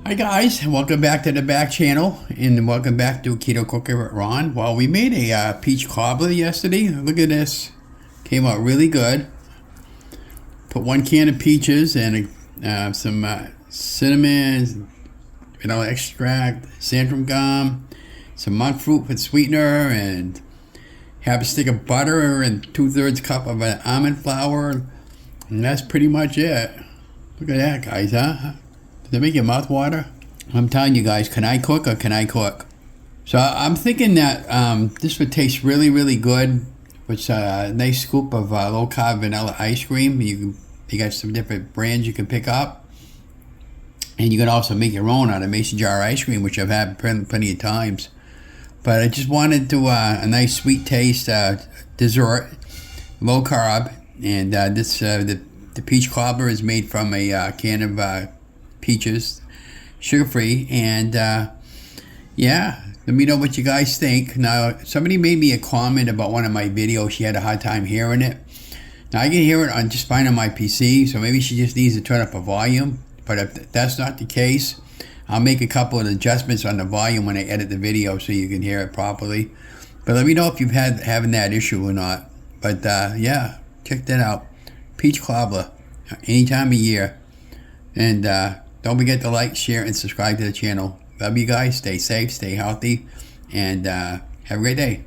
Hi guys, welcome back to the back channel and welcome back to Keto Cooking with Ron. Well, we made a peach cobbler yesterday. Look at this. Came out really good. Put 1 can of peaches and some cinnamon, vanilla extract, xanthan gum, some monk fruit for sweetener, and have a stick of butter and 2/3 cup of almond flour. And that's pretty much it. Look at that, guys, huh? Does it make your mouth water? I'm telling you guys, can I cook or can I cook? So I'm thinking that this would taste really, really good with a nice scoop of low-carb vanilla ice cream. You got some different brands you can pick up. And you can also make your own out of mason jar ice cream, which I've had plenty of times. But I just wanted to a nice sweet taste dessert, low carb. And the peach cobbler is made from a can of peaches, sugar-free, and yeah, let me know what you guys think. Now, somebody made me a comment about one of my videos. She had a hard time hearing it. Now, I can hear it on just fine on my PC, so maybe she just needs to turn up the volume. But if that's not the case, I'll make a couple of adjustments on the volume when I edit the video so you can hear it properly. But let me know if you've having that issue or not. But yeah, check that out. Peach cobbler, any time of year. And don't forget to like, share, and subscribe to the channel. Love you guys. Stay safe, stay healthy, and have a great day.